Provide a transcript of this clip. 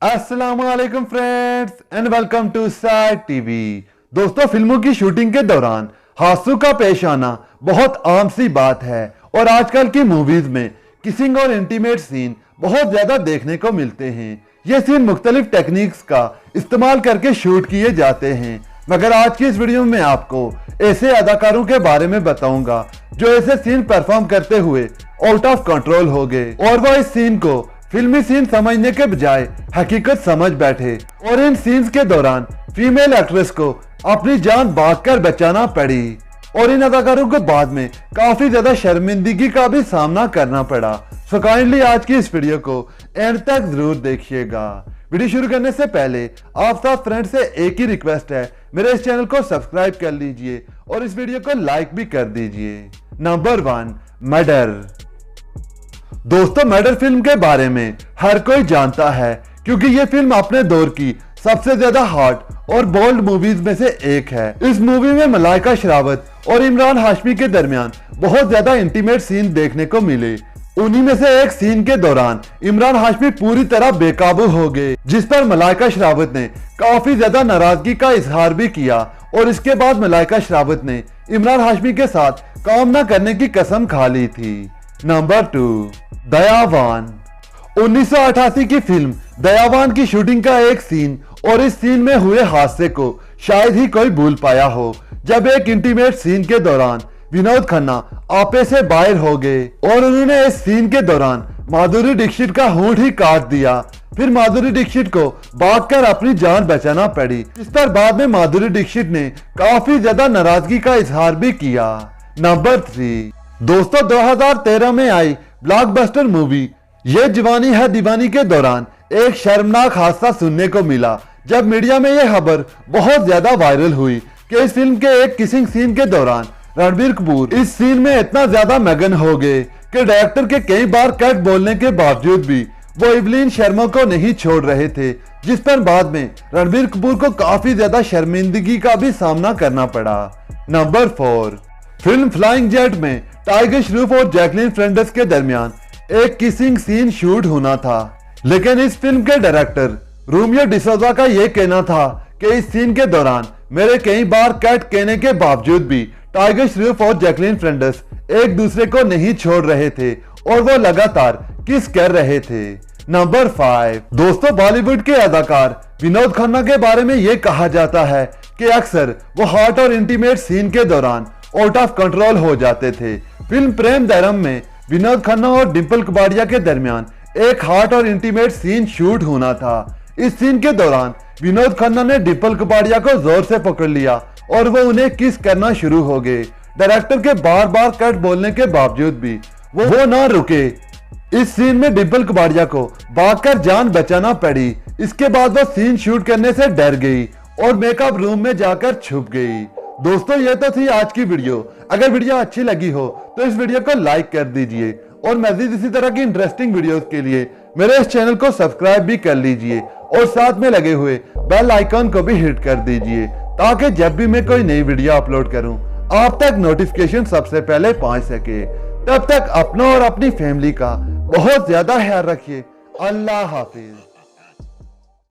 अस्सलामुअलैकुम friends and welcome to Sai TV. दोस्तों, फिल्मों की शूटिंग के दौरान हादसों का पेश आना बहुत आम सी बात है और आजकल की मूवीज में किसिंग और इंटीमेट सीन बहुत ज्यादा देखने को मिलते हैं। ये सीन मुख्तलिफ टेक्निक्स का इस्तेमाल करके शूट किए जाते हैं, मगर आज की इस वीडियो में आपको ऐसे अदाकारों के बारे में बताऊंगा जो ऐसे सीन परफॉर्म करते हुए आउट ऑफ कंट्रोल हो गए और वो इस सीन को फिल्मी सीन समझने के बजाय हकीकत समझ बैठे और इन सीन्स के दौरान फीमेल एक्ट्रेस को अपनी जान बांधकर बचाना पड़ी और इन अदाकारों को बाद में काफी ज्यादा शर्मिंदगी का भी सामना करना पड़ा। सो काइंडली आज की इस वीडियो को एंड तक जरूर देखिएगा। वीडियो शुरू करने से पहले आप सब फ्रेंड से एक ही रिक्वेस्ट है, मेरे इस चैनल को सब्सक्राइब कर लीजिए और इस वीडियो को लाइक भी कर दीजिए। Number 1, murder. दोस्तों, मर्डर फिल्म के बारे में हर कोई जानता है क्योंकि ये फिल्म अपने दौर की सबसे ज्यादा हॉट और बोल्ड मूवीज में से एक है। इस मूवी में मलाइका शेरावत और इमरान हाशमी के दरमियान बहुत ज्यादा इंटीमेट सीन देखने को मिले। उन्हीं में से एक सीन के दौरान इमरान हाशमी पूरी तरह बेकाबू हो गए, जिस पर मलाइका शेरावत ने काफी ज्यादा नाराजगी का इजहार भी किया और इसके बाद मलाइका शेरावत ने इमरान हाशमी के साथ काम न करने की कसम खा ली थी। नंबर 2, दयावान। 1988 की फिल्म दयावान की शूटिंग का एक सीन और इस सीन में हुए हादसे को शायद ही कोई भूल पाया हो, जब एक इंटीमेट सीन के दौरान विनोद खन्ना आपे से बाहर हो गए और उन्होंने इस सीन के दौरान माधुरी दीक्षित का होंठ ही काट दिया। फिर माधुरी दीक्षित को भागकर अपनी जान बचाना पड़ी, इस पर बाद में माधुरी दीक्षित ने काफी ज्यादा नाराजगी का इजहार भी किया। नंबर 3, दोस्तों 2013 में आई ब्लॉकबस्टर मूवी ये जवानी है दीवानी के दौरान एक शर्मनाक हादसा सुनने को मिला, जब मीडिया में यह खबर बहुत ज्यादा वायरल हुई कि इस फिल्म के एक किसिंग सीन के दौरान रणबीर कपूर इस सीन में इतना ज्यादा मगन हो गए कि डायरेक्टर के कई बार कट बोलने के बावजूद भी वो इवलिन शर्मा को नहीं छोड़ रहे थे, जिस पर बाद में रणबीर कपूर को काफी ज्यादा शर्मिंदगी का भी सामना करना पड़ा। नंबर 4, फिल्म फ्लाइंग जेट में टाइगर श्रॉफ और जैकलीन फर्नांडिस के दरमियान एक किसिंग सीन शूट होना था, लेकिन इस फिल्म के डायरेक्टर रोमियो डिसोजा का यह कहना था कि इस सीन के दौरान मेरे कई बार कट कहने के बावजूद भी टाइगर श्रॉफ और जैकलीन फर्नांडिस एक दूसरे को नहीं छोड़ रहे थे और वो लगातार किस कर रहे थे। नंबर 5, दोस्तों बॉलीवुड के अदाकार विनोद खन्ना के बारे में ये कहा जाता है कि अक्सर वो हॉट और इंटीमेट सीन के दौरान आउट ऑफ कंट्रोल हो जाते थे। फिल्म प्रेम धर्म में विनोद खन्ना और डिंपल कपाड़िया के दरमियान एक हॉट और इंटीमेट सीन शूट होना था। इस सीन के दौरान विनोद खन्ना ने डिंपल कपाड़िया को जोर से पकड़ लिया और वो उन्हें किस करना शुरू हो गए। डायरेक्टर के बार बार कट बोलने के बावजूद भी वो ना रुके। इस सीन में डिंपल कपाड़िया को भागकर जान बचाना पड़ी। इसके बाद वो सीन शूट करने से डर गई और मेकअप रूम में जाकर छुप गई। दोस्तों, ये तो थी आज की वीडियो। अगर वीडियो अच्छी लगी हो तो इस वीडियो को लाइक कर दीजिए और मजीद इसी तरह की इंटरेस्टिंग वीडियोस के लिए मेरे इस चैनल को सब्सक्राइब भी कर लीजिए और साथ में लगे हुए बेल आइकन को भी हिट कर दीजिए ताकि जब भी मैं कोई नई वीडियो अपलोड करूं आप तक नोटिफिकेशन सबसे पहले पहुंच सके। तब तक अपना और अपनी फैमिली का बहुत ज्यादा ख्याल रखिए। अल्लाह हाफिज।